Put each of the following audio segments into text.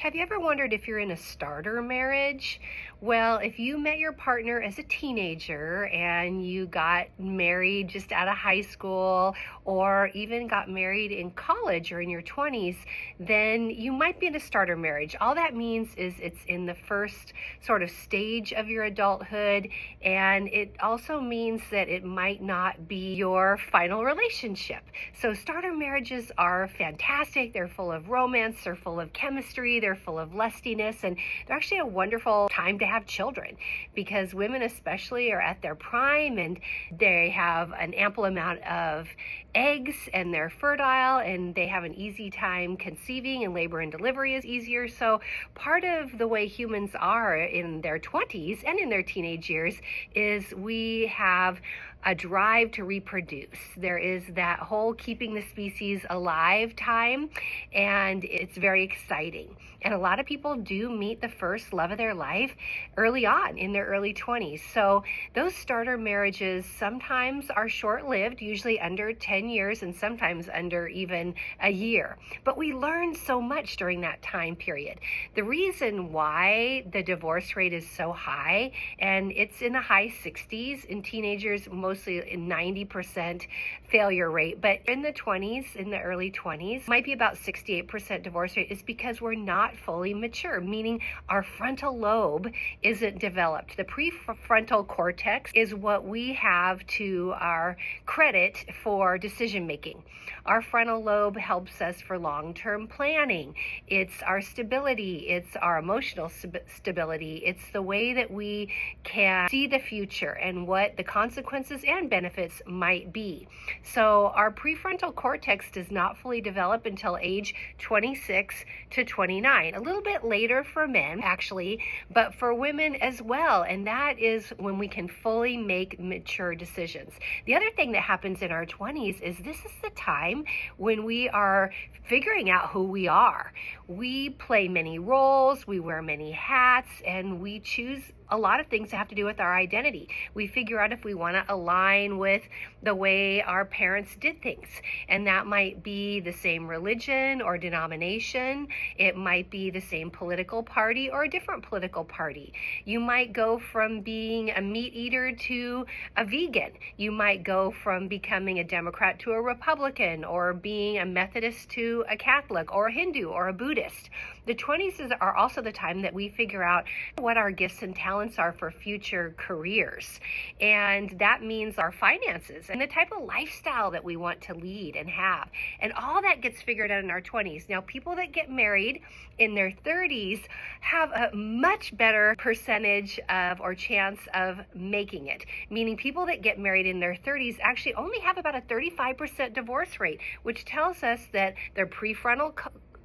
Have you ever wondered if you're in a starter marriage? Well, if you met your partner as a teenager and you got married just out of high school or even got married in college or in your 20s, then you might be in a starter marriage. All that means is it's in the first sort of stage of your adulthood, and it also means that it might not be your final relationship. So starter marriages are fantastic. They're full of romance, they're full of chemistry, they're full of lustiness, and they're actually a wonderful time to have children because women especially are at their prime and they have an ample amount of eggs and they're fertile and they have an easy time conceiving and labor and delivery is easier. So part of the way humans are in their 20s and in their teenage years is we have a drive to reproduce. There is that whole keeping the species alive time, and it's very exciting. And a lot of people do meet the first love of their life early on in their early 20s. So those starter marriages sometimes are short-lived, usually under 10 years and sometimes under even a year. But we learn so much during that time period. The reason why the divorce rate is so high, and it's in the high 60s in teenagers, mostly in 90% failure rate, but in the 20s, in the early 20s, might be about 68% divorce rate, is because we're not fully mature, meaning our frontal lobe isn't developed. The prefrontal cortex is what we have to our credit for decision making. Our frontal lobe helps us for long-term planning. It's our stability. It's our emotional stability. It's the way that we can see the future and what the consequences and benefits might be. So our prefrontal cortex does not fully develop until age 26 to 29. A little bit later for men, actually, but for women as well. And that is when we can fully make mature decisions. The other thing that happens in our 20s is this is the time when we are figuring out who we are. We play many roles, we wear many hats, and we choose a lot of things that have to do with our identity. We figure out if we want to align with the way our parents did things. And that might be the same religion or denomination. It might be the same political party or a different political party. You might go from being a meat eater to a vegan. You might go from becoming a Democrat to a Republican, or being a Methodist to a Catholic, or a Hindu or a Buddhist. The 20s are also the time that we figure out what our gifts and talents are for future careers. And that means our finances and the type of lifestyle that we want to lead and have. And all that gets figured out in our 20s. Now, people that get married in their 30s have a much better percentage of or chance of making it. Meaning people that get married in their 30s actually only have about a 35% divorce rate, which tells us that their prefrontal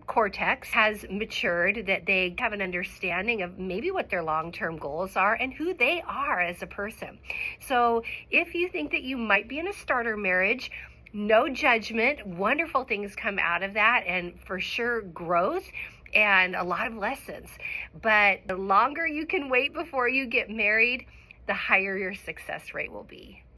cortex has matured, that they have an understanding of maybe what their long-term goals are and who they are as a person. So if you think that you might be in a starter marriage, no judgment, wonderful things come out of that, and for sure growth and a lot of lessons. But the longer you can wait before you get married, the higher your success rate will be.